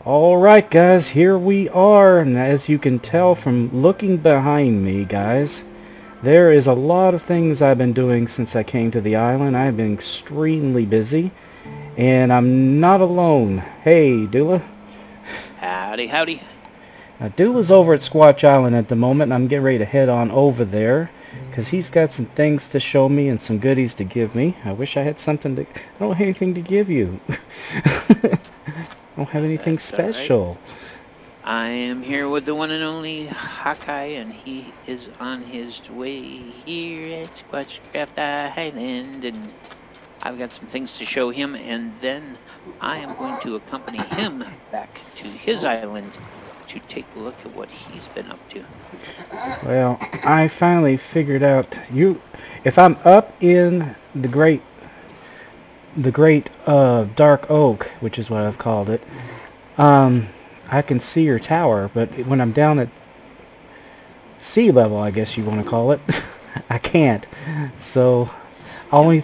Alright guys, here we are, and as you can tell from looking behind me guys, there is a lot of things I've been doing since I came to the island. I've been extremely busy, and I'm not alone. Hey Dula. Howdy, howdy. Now Dula's over at Squatch Island at the moment, and I'm getting ready to head on over there, because he's got some things to show me and some goodies to give me. I wish I had something to... I don't have anything to give you. I don't have anything special. Right. I am here with the one and only Hawkeye, and he is on his way here at Squatch Island, and I've got some things to show him, and then I am going to accompany him back to his island to take a look at what he's been up to. Well, I finally figured out if I'm up in the great dark oak, which is what I've called it, I can see your tower, but when I'm down at sea level, I guess you want to call it, I can't. So only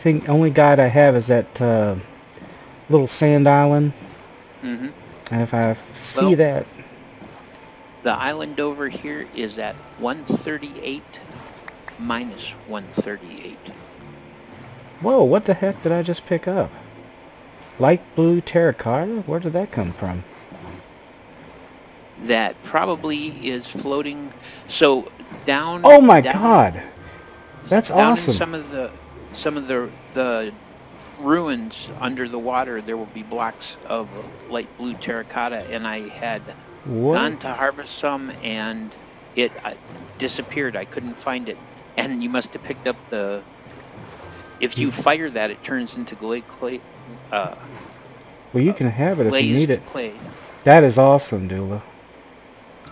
guide I have is that little sand island. And if I see that, the island over here is at 138 minus 138. Whoa, what the heck did I just pick up? Light blue terracotta? Where did that come from? That probably is floating. So down. Oh my God, that's awesome. In some of the ruins under the water, there will be blocks of light blue terracotta, and I had gone to harvest some, and it disappeared. I couldn't find it, and you must have picked up the. If you fire that, it turns into clay. Well, you can have it if you need it. Clay. That is awesome, Dula.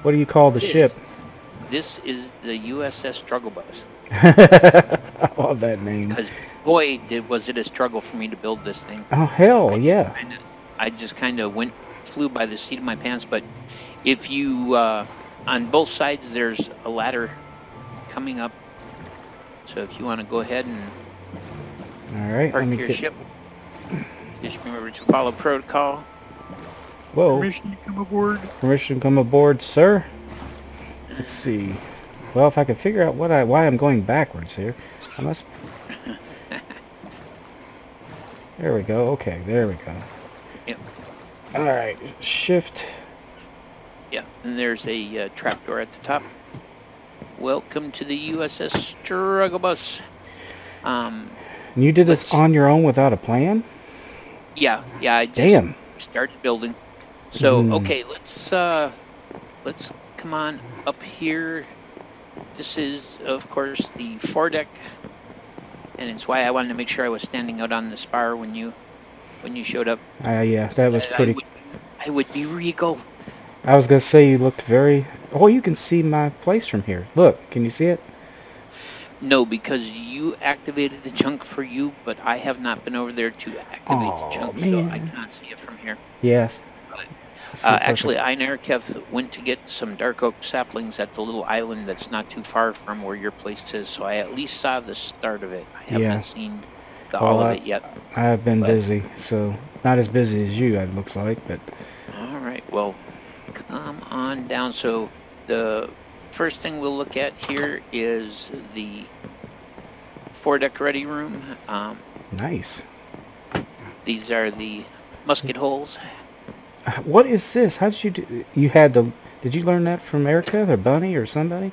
What do you call the ship? This is the U.S.S. Strugglebus. I love that name. Because, boy, was it a struggle for me to build this thing. Oh, hell, yeah. I just kind of flew by the seat of my pants. But if you, on both sides, there's a ladder coming up. So if you want to go ahead and park your ship, just remember to follow protocol. Whoa. Permission to come aboard. Permission to come aboard, sir. Let's see. Well, if I could figure out why I'm going backwards here, I must. There we go. Okay, there we go. Yep. All right, shift. Yeah, and there's a trapdoor at the top. Welcome to the U.S.S. Strugglebus. And you did this on your own without a plan? Yeah. I just started building. So okay, let's come on up here. This is, of course, the foredeck, and it's why I wanted to make sure I was standing out on the spar when you showed up. Yeah, that was pretty. I would be regal. I was gonna say you looked very. Oh, you can see my place from here. Look, can you see it? No, because you activated the chunk for you, but I have not been over there to activate the chunk, so I cannot see it from here. Yeah. Actually, I and Ereketh went to get some dark oak saplings at the little island that's not too far from where your place is, so I at least saw the start of it. I have not seen all of it yet. I've been busy, so not as busy as you, it looks like, but... All right, well, come on down. So the first thing we'll look at here is the foredeck ready room. Nice. These are the musket holes. What is this? How did you do? You had to. Did you learn that from Ereketh or Bunny or somebody?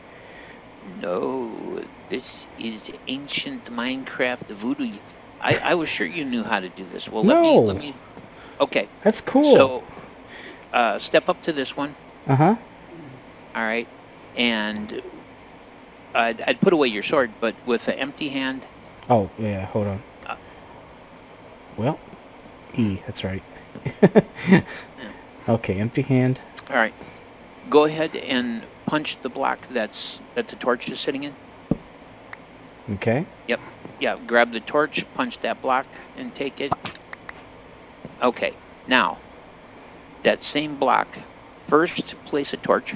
No, this is ancient Minecraft voodoo. I was sure you knew how to do this. Well, let me. Okay. That's cool. So, step up to this one. All right, and I'd put away your sword, but with an empty hand. Oh yeah, hold on. Well, E. That's right. Okay, empty hand. All right, go ahead and punch the block that the torch is sitting in. Okay. Yep. Yeah, grab the torch, punch that block, and take it. Okay, now, that same block, first place a torch.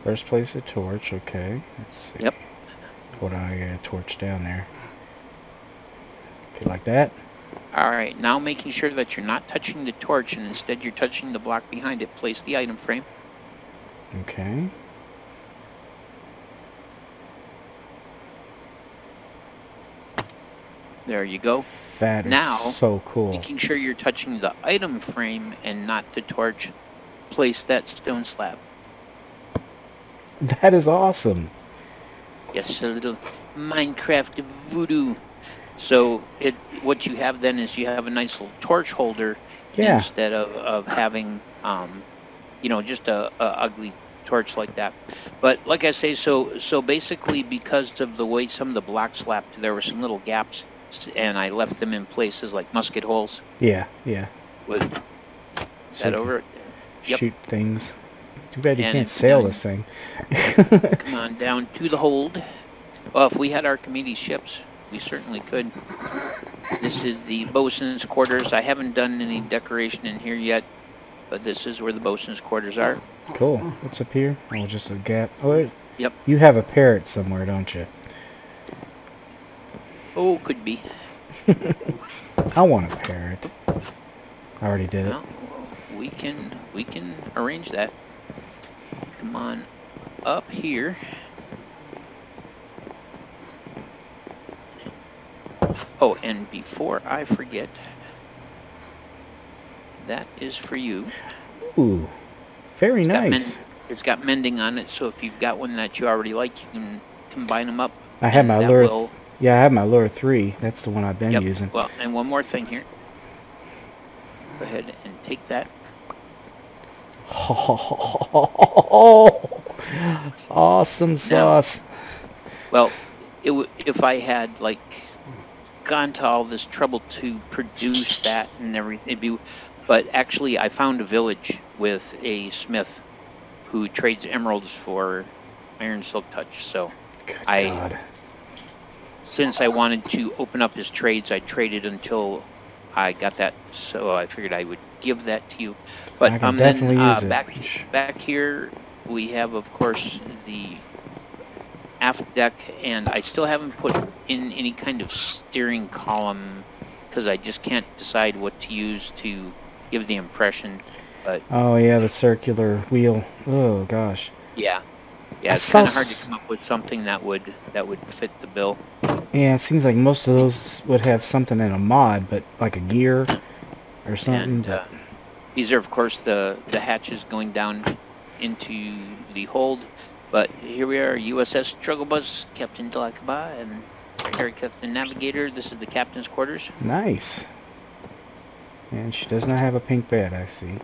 First place a torch, okay. Let's see. Yep. Put a torch down there. Okay, like that. All right, now making sure that you're not touching the torch and instead you're touching the block behind it, place the item frame. Okay. There you go. That is now, so cool. Making sure you're touching the item frame and not the torch, place that stone slab. That is awesome. Yes, a little Minecraft voodoo. So what you have then is you have a nice little torch holder instead of having, you know, just a ugly torch like that. But like I say, so basically because of the way some of the blocks slapped, there were some little gaps, and I left them in places like musket holes. Yeah. With that over it. Yep. Shoot things. Too bad you can't sail this thing. Come on down to the hold. Well, if we had Archimedes ships, we certainly could. This is the bosun's quarters. I haven't done any decoration in here yet, but this is where the bosun's quarters are. Cool. What's up here? Oh, just a gap. Oh, wait. Yep. You have a parrot somewhere, don't you? Oh, could be. I want a parrot. I already did it. We can arrange that. Come on up here. Oh, and before I forget, that is for you. Ooh, very nice. It's got mending on it, so if you've got one that you already like, you can combine them up. I have my lure. Yeah, I have my lure 3. That's the one I've been using. Well, and one more thing here. Go ahead and take that. Awesome sauce. Now, well, if I had like gone to all this trouble to produce that and everything, but actually I found a village with a smith who trades emeralds for iron silk touch. So since I wanted to open up his trades, I traded until I got that. So I figured I would give that to you. But I can definitely use it. Back here we have, of course, the aft deck, and I still haven't put in any kind of steering column because I just can't decide what to use to give the impression. But oh yeah, the circular wheel. Oh gosh. Yeah, it's kind of hard to come up with something that would fit the bill. Yeah, it seems like most of those would have something in a mod, but like a gear or something. And, these are, of course, the hatches going down into the hold. But here we are, U.S.S. Strugglebus, Captain Delacaba, and Ereketh, the navigator. This is the captain's quarters. Nice. And she does not have a pink bed, I see.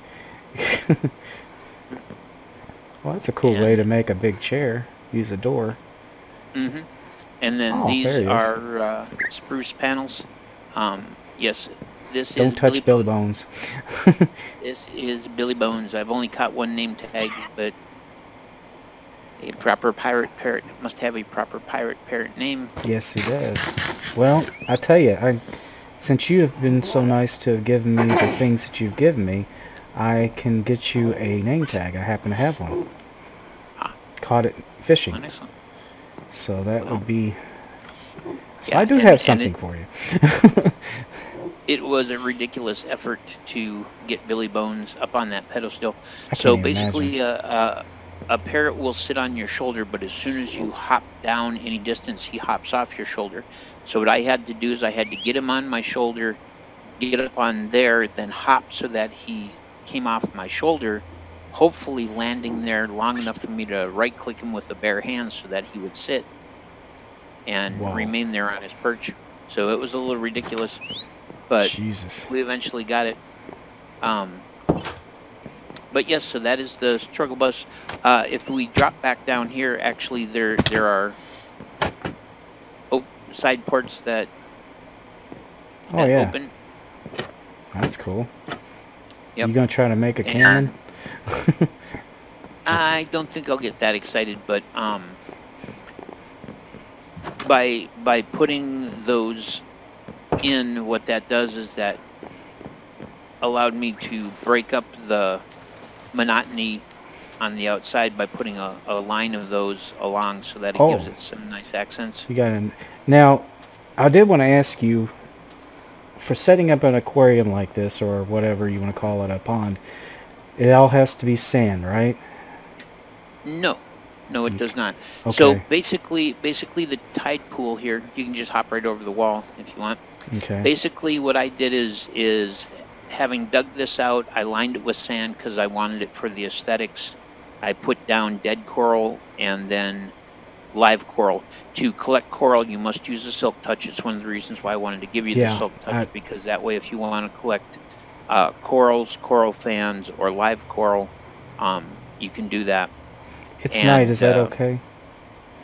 Well, that's a cool way to make a big chair. Use a door. Mm-hmm. And then these are spruce panels. Yes, this Don't touch Billy Bones. This is Billy Bones. I've only caught one name tag, but a proper pirate parrot must have a proper pirate parrot name. Yes, he does. Well, I tell you, since you have been so nice to have given me the things that you've given me, I can get you a name tag. I happen to have one. Caught it fishing. Excellent. So that would be... So I do have something for you. It was a ridiculous effort to get Billy Bones up on that pedestal. So basically, a parrot will sit on your shoulder, but as soon as you hop down any distance, he hops off your shoulder. So what I had to do is I had to get him on my shoulder, get up on there, then hop so that he came off my shoulder, hopefully landing there long enough for me to right-click him with a bare hand so that he would sit and remain there on his perch. So it was a little ridiculous, but we eventually got it. But yes, so that is the Strugglebus. If we drop back down here, actually there are side ports that open. That's cool. Yep. You gonna try to make a cannon? I don't think I'll get that excited, but by putting those in, what that does is that allowed me to break up the monotony on the outside by putting a line of those along so that it gives it some nice accents. You got it. Now, I did want to ask you, for setting up an aquarium like this, or whatever you want to call it, a pond, it all has to be sand, right? No. No, it does not. Okay. So basically the tide pool here, you can just hop right over the wall if you want. Okay. Basically what I did is having dug this out, I lined it with sand because I wanted it for the aesthetics. I put down dead coral and then live coral. To collect coral, you must use the silk touch. It's one of the reasons why I wanted to give you the silk touch, because that way if you want to collect corals, coral fans, or live coral, you can do that. It's night, is that okay?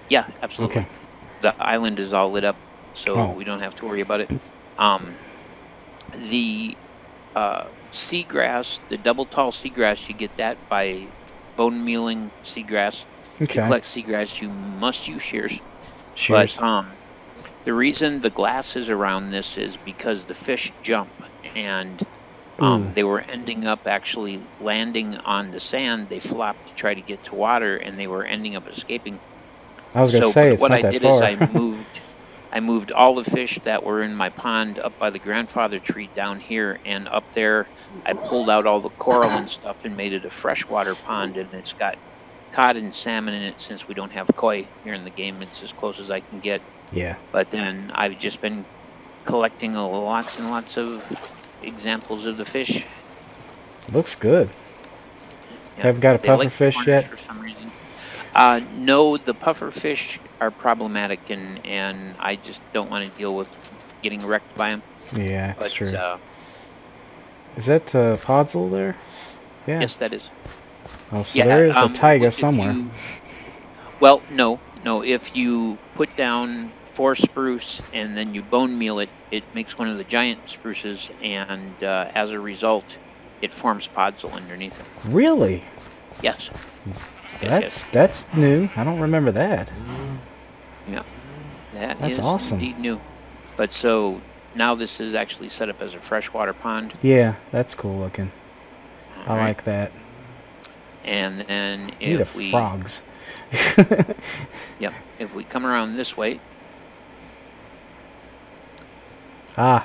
Yeah, absolutely. Okay. The island is all lit up, so we don't have to worry about it. The seagrass, the double tall seagrass, you get that by bone mealing seagrass. Okay. To collect seagrass, you must use shears. Shears. But the reason the glass is around this is because the fish jump, and they were ending up actually landing on the sand. They flopped to try to get to water, and they were ending up escaping. I was going to say, it's what not I that did far. is I moved all the fish that were in my pond up by the grandfather tree down here, and up there I pulled out all the coral and stuff and made it a freshwater pond, and it's got cod and salmon in it. Since we don't have koi here in the game, it's as close as I can get. Yeah. But then I've just been collecting lots and lots of examples of the fish. Looks good. Yeah. Haven't got a puffer fish yet? For some reason. No, the puffer fish are problematic, and I just don't want to deal with getting wrecked by them. Yeah, that's true. Is that Podzol there? Yeah. Yes, that is. Oh, so there is a taiga somewhere. Well, no. If you put down 4 spruce and then you bone meal it, it makes one of the giant spruces, and as a result, it forms Podzol underneath it. Really? Yes. That's new. I don't remember that. Yeah. That's awesome. Indeed new. But so now this is actually set up as a freshwater pond. Yeah, that's cool looking. I like that. And then if we frogs. Yep. If we come around this way. I've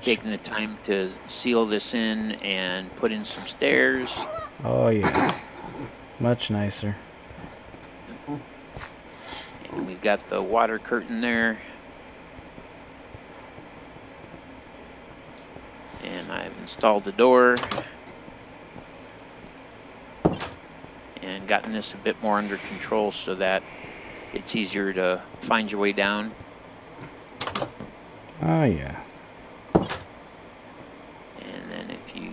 taken the time to seal this in and put in some stairs. Oh yeah. Much nicer. And we've got the water curtain there. And I've installed the door. And gotten this a bit more under control so that it's easier to find your way down. Oh yeah. And then if you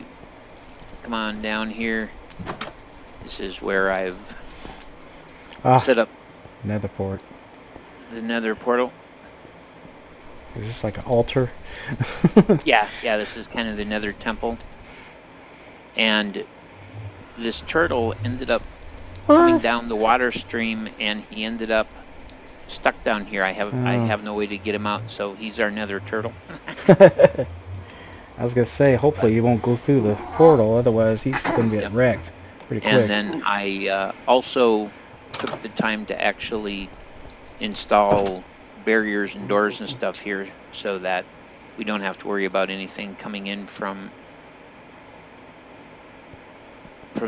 come on down here, this is where I've set up nether port. The nether portal. Is this like an altar? Yeah, this is kind of the nether temple. And this turtle ended up coming down the water stream, and he ended up stuck down here. I have no way to get him out, so he's our nether turtle. I was gonna say, hopefully he won't go through the portal, otherwise he's gonna get wrecked pretty quick. And then I also took the time to actually install barriers and doors and stuff here, so that we don't have to worry about anything coming in from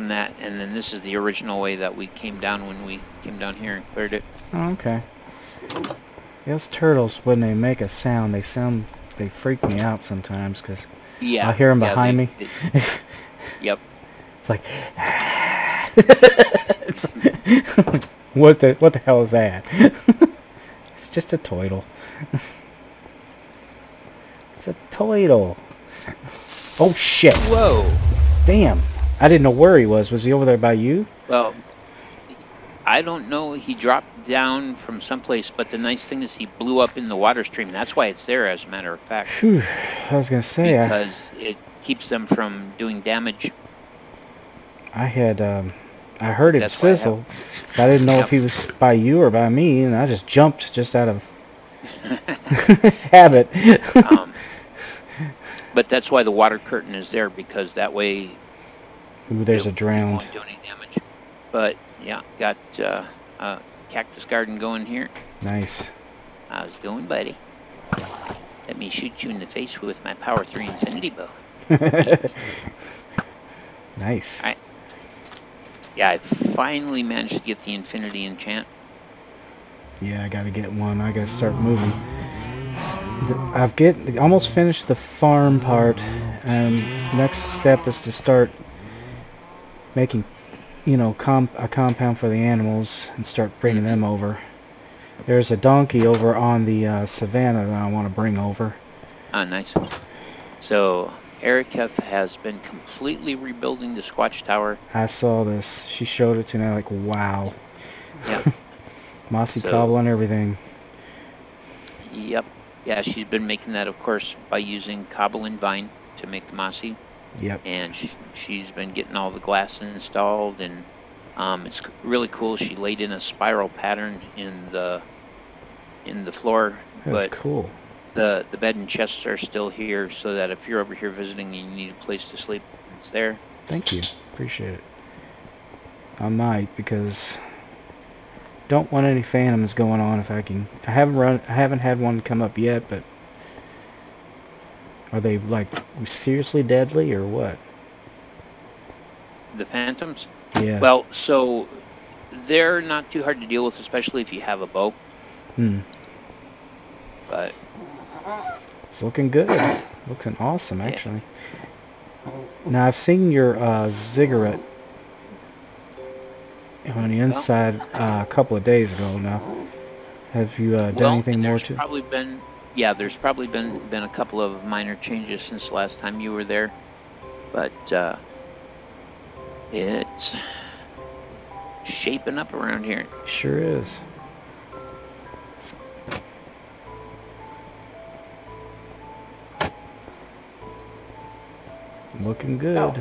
that. And then this is the original way that we came down when we came down here and cleared it. Oh, okay. Those turtles, when they make a sound, they freak me out sometimes, because I hear them behind me. Yep. It's like, what the hell is that? It's just a turtle. It's a turtle. Oh shit! Whoa! Damn! I didn't know where he was. Was he over there by you? Well, I don't know. He dropped down from someplace, but the nice thing is he blew up in the water stream. That's why it's there, as a matter of fact. Whew, I was gonna say, because it keeps them from doing damage. I heard him sizzle. I didn't know if he was by you or by me, and I just jumped just out of habit. But that's why the water curtain is there, because that way. Ooh, there's a drowned. Won't do any damage. But yeah, got a cactus garden going here. Nice. How's it going, buddy? Let me shoot you in the face with my Power 3 Infinity Bow. Nice. Yeah, I finally managed to get the Infinity Enchant. Yeah, I gotta get one. I gotta start moving. I've almost finished the farm part, and next step is to start making, you know, a compound for the animals and start bringing them over. There's a donkey over on the savannah that I want to bring over. Ah, nice. So Ereketh has been completely rebuilding the Squatch Tower. I saw this. She showed it to me. Like, wow. Yep. Mossy cobble and everything. Yep. Yeah, she's been making that, of course, by using cobble and vine to make the mossy. Yep. And she's been getting all the glass installed, and it's really cool. She laid in a spiral pattern in the floor. That's cool. The bed and chests are still here, so that if you're over here visiting and you need a place to sleep, it's there. Thank you. Appreciate it. I might, because don't want any phantoms going on if I can. I haven't had one come up yet, but are they like seriously deadly or what? The phantoms? Yeah. Well, so they're not too hard to deal with, especially if you have a bow. But it's looking good. Looking awesome, actually. Now I've seen your Ziggurat on the inside a couple of days ago. Now, have you done anything more to? There's probably been a couple of minor changes since the last time you were there, but it's shaping up around here. Sure is. Looking good. Oh.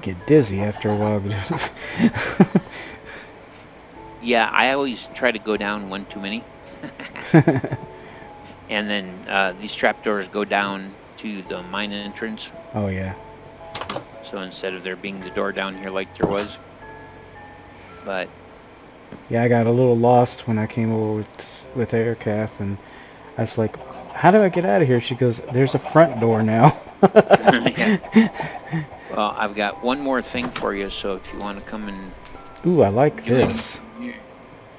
Get dizzy after a while. Yeah, I always try to go down one too many. And then these trapdoors go down to the mine entrance. Oh, yeah. So instead of there being the door down here like there was. But yeah, I got a little lost when I came over with Ereketh, and I was like, how do I get out of here? She goes, there's a front door now. Yeah. Well, I've got one more thing for you, so if you want to come and... Ooh, I like this.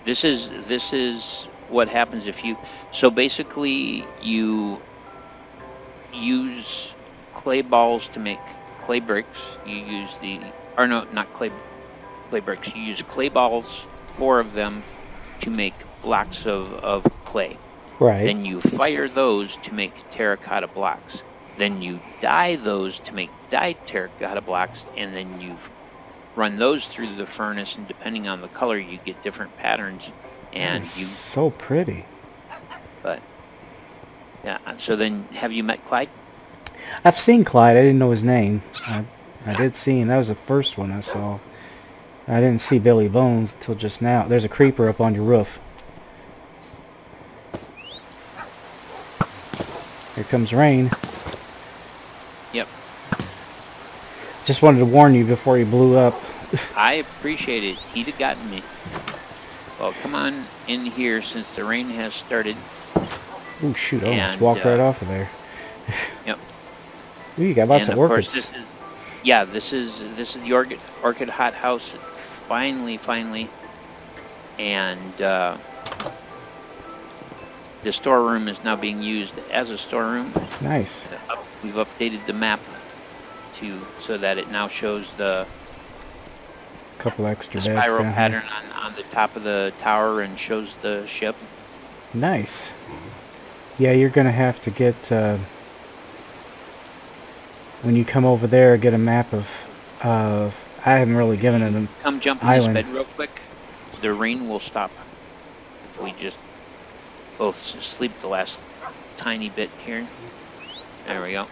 This is what happens if you... So basically, you use clay balls to make clay bricks. You use the... Or no, not clay bricks. You use clay balls, 4 of them, to make blocks of clay. Right. Then you fire those to make terracotta blocks. Then you dye those to make dyed terracotta blocks, and then you run those through the furnace, and depending on the color, you get different patterns. And so pretty. But yeah, so then have you met Clyde? I've seen Clyde. I didn't know his name. I did see him. That was the first one I saw. I didn't see Billy Bones until just now. There's a creeper up on your roof. Here comes rain. Yep. Just wanted to warn you before you blew up. I appreciate it. He'd have gotten me. Well, come on in here since the rain has started. Ooh, shoot. I almost walked right off of there. Yep. Ooh, you got lots of orchids. This is the orchid hothouse. Finally. And the storeroom is now being used as a storeroom. Nice. We've updated the map so that it now shows the couple extra spiral pattern on the top of the tower and shows the ship. Nice. Yeah, you're gonna have to get when you come over there, get a map of I haven't really given it an Come jump in island. this bed real quick. The rain will stop if we just both sleep the last tiny bit here. There we go.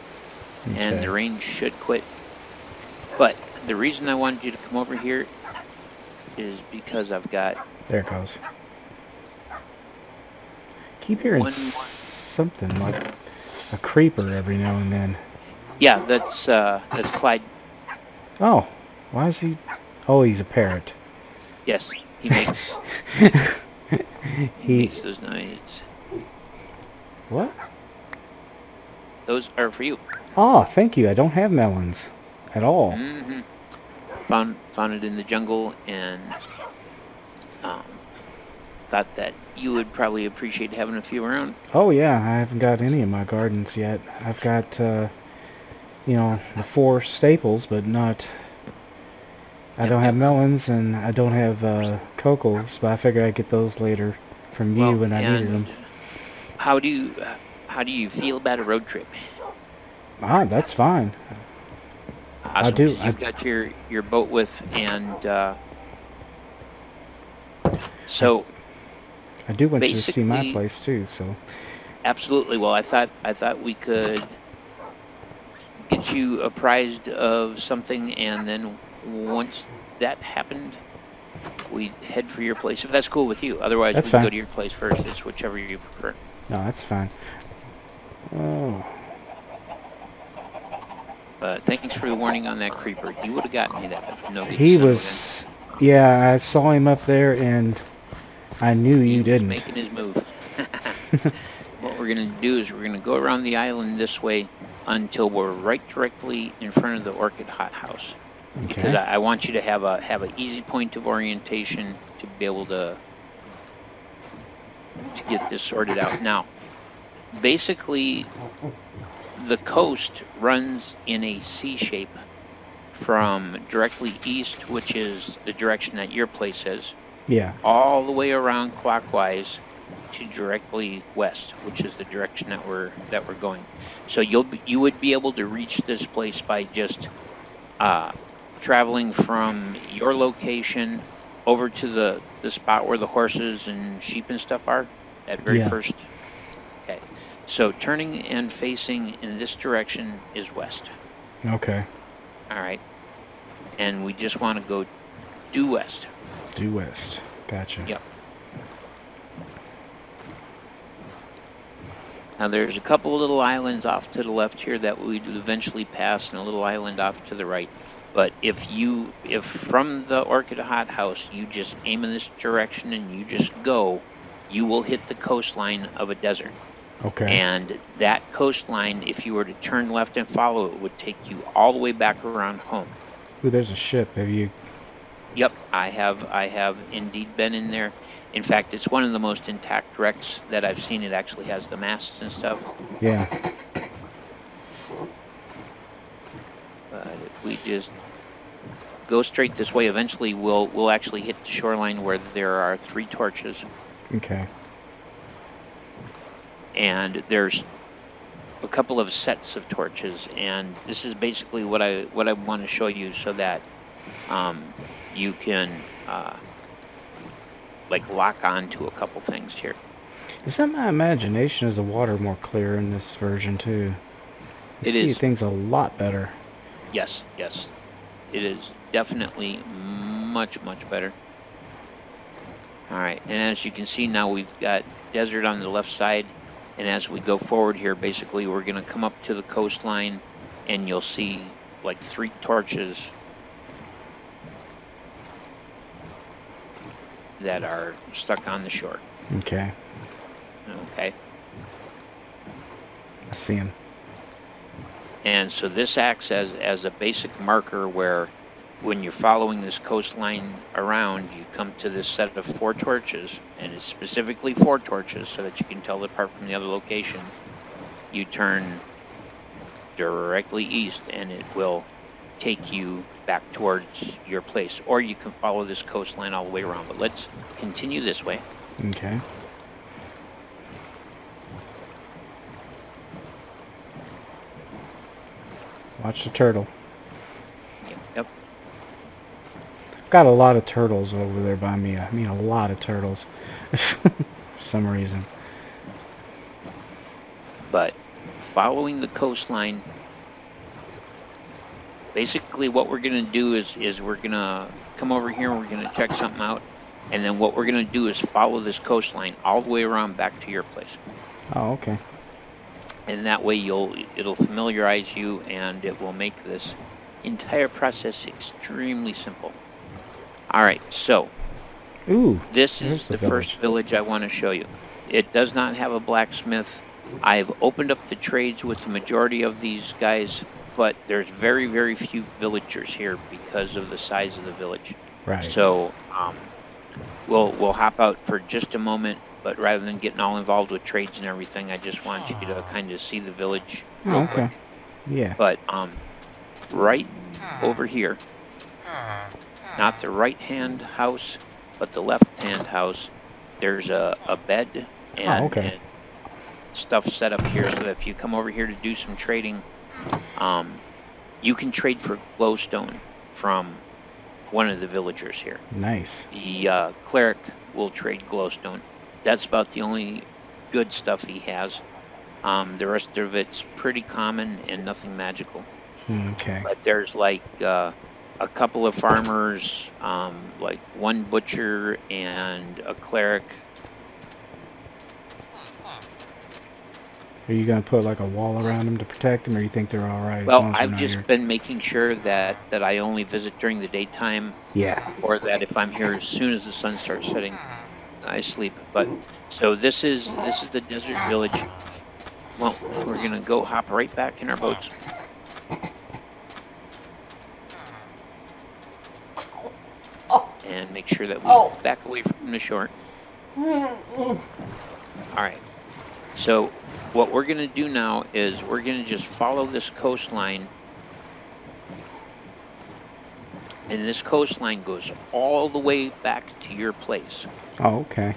Okay. And the rain should quit. But the reason I wanted you to come over here is because I've got... There it goes. Keep hearing something like a creeper every now and then. Yeah, that's Clyde. Oh, why is he... Oh, he's a parrot. Yes, he makes... He makes those nights. What? Those are for you. Oh, thank you. I don't have melons at all. Mm-hmm. Found it in the jungle, and thought that you would probably appreciate having a few around. Oh yeah, I haven't got any in my gardens yet. I've got, you know, the 4 staples, but not... I don't have melons, and I don't have cocos, but I figure I'd get those later from you when I needed them. How do you feel about a road trip? Ah, that's fine. Awesome. I do. You've got your boat with, and so I do want you to see my place too. So absolutely. Well, I thought we could get you apprised of something, and then once that happened, we head for your place. If that's cool with you. Otherwise, we can go to your place first. It's whichever you prefer. No, that's fine. Oh. Thanks for the warning on that creeper. He would have gotten me that. No, he was... Yeah, I saw him up there, and I knew you didn't. He was making his move. What we're going to do is we're going to go around the island this way until we're right directly in front of the Orchid hothouse. Okay. Because I want you to have an easy point of orientation to be able to get this sorted out. Now, basically, the coast runs in a C shape from directly east, which is the direction that your place is, all the way around clockwise to directly west, which is the direction that we're going. So you would be able to reach this place by just traveling from your location over to the spot where the horses and sheep and stuff are. That very first. Okay. So turning and facing in this direction is west. Okay. All right. And we just want to go due west. Due west. Gotcha. Yep. Now there's a couple of little islands off to the left here that we'd eventually pass, and a little island off to the right. But if from the Orchid hothouse you just aim in this direction and you just go, you will hit the coastline of a desert. Okay. And that coastline, if you were to turn left and follow it, would take you all the way back around home. Ooh, there's a ship. Have you? Yep, I have indeed been in there. In fact, it's one of the most intact wrecks that I've seen. It actually has the masts and stuff. Yeah. But if we just go straight this way, eventually we'll actually hit the shoreline where there are 3 torches. Okay. And there's a couple of sets of torches, and this is basically what I want to show you, so that you can like lock on to a couple things here. Is that my imagination? Is the water more clear in this version too? You see things a lot better. Yes, yes, it is definitely much better. All right, and as you can see now, we've got desert on the left side. And as we go forward here, basically, we're going to come up to the coastline, and you'll see like 3 torches that are stuck on the shore. Okay. Okay. I see them. And so this acts as a basic marker where when you're following this coastline around, you come to this set of 4 torches, and it's specifically 4 torches so that you can tell it apart from the other location. You turn directly east, and it will take you back towards your place. Or you can follow this coastline all the way around, but let's continue this way. Okay. Watch the turtle. Yep. I've got a lot of turtles over there by me. I mean, a lot of turtles. For some reason. But following the coastline, basically what we're going to do is we're going to come over here and we're going to check something out. And then what we're going to do is follow this coastline all the way around back to your place. Oh, okay. And that way it'll familiarize you, and it will make this entire process extremely simple. All right, so Ooh, This there's is the the first village I want to show you. It does not have a blacksmith. I've opened up the trades with the majority of these guys, but there's very, very few villagers here because of the size of the village. Right. So we'll hop out for just a moment, but rather than getting all involved with trades and everything, I just want you to kind of see the village real quick. Yeah. But right over here, not the right-hand house, but the left-hand house, there's a bed and stuff set up here so that if you come over here to do some trading, you can trade for glowstone from one of the villagers here. Nice. The cleric will trade glowstone. That's about the only good stuff he has. The rest of it's pretty common and nothing magical. Okay. But there's like a couple of farmers, like one butcher and a cleric. Are you going to put like a wall around them to protect them, or you think they're all right? Well, I've just been making sure that I only visit during the daytime. Yeah. Or that if I'm here as soon as the sun starts setting, I sleep. But so this is the desert village. Well, we're gonna go hop right back in our boats. And make sure that we back away from the shore. All right. So what we're going to do now is we're going to just follow this coastline. And this coastline goes all the way back to your place. Oh, okay.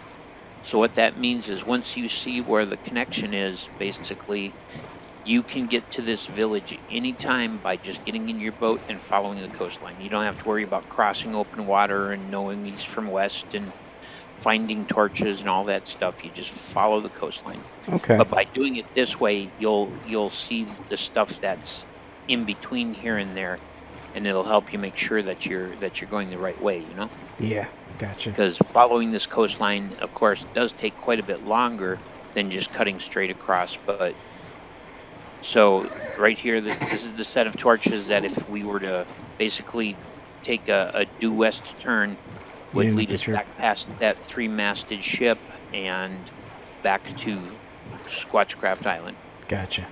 So what that means is once you see where the connection is, basically, you can get to this village anytime by just getting in your boat and following the coastline. You don't have to worry about crossing open water and knowing east from west and finding torches and all that stuff. You just follow the coastline. Okay. But by doing it this way, you'll see the stuff that's in between here and there, and it'll help you make sure that you're going the right way, you know? Yeah, gotcha. Because following this coastline, of course, does take quite a bit longer than just cutting straight across. But so right here, this is the set of torches that if we were to basically take a due west turn, would lead us back past that 3-masted ship and back to Squatch Island. Gotcha.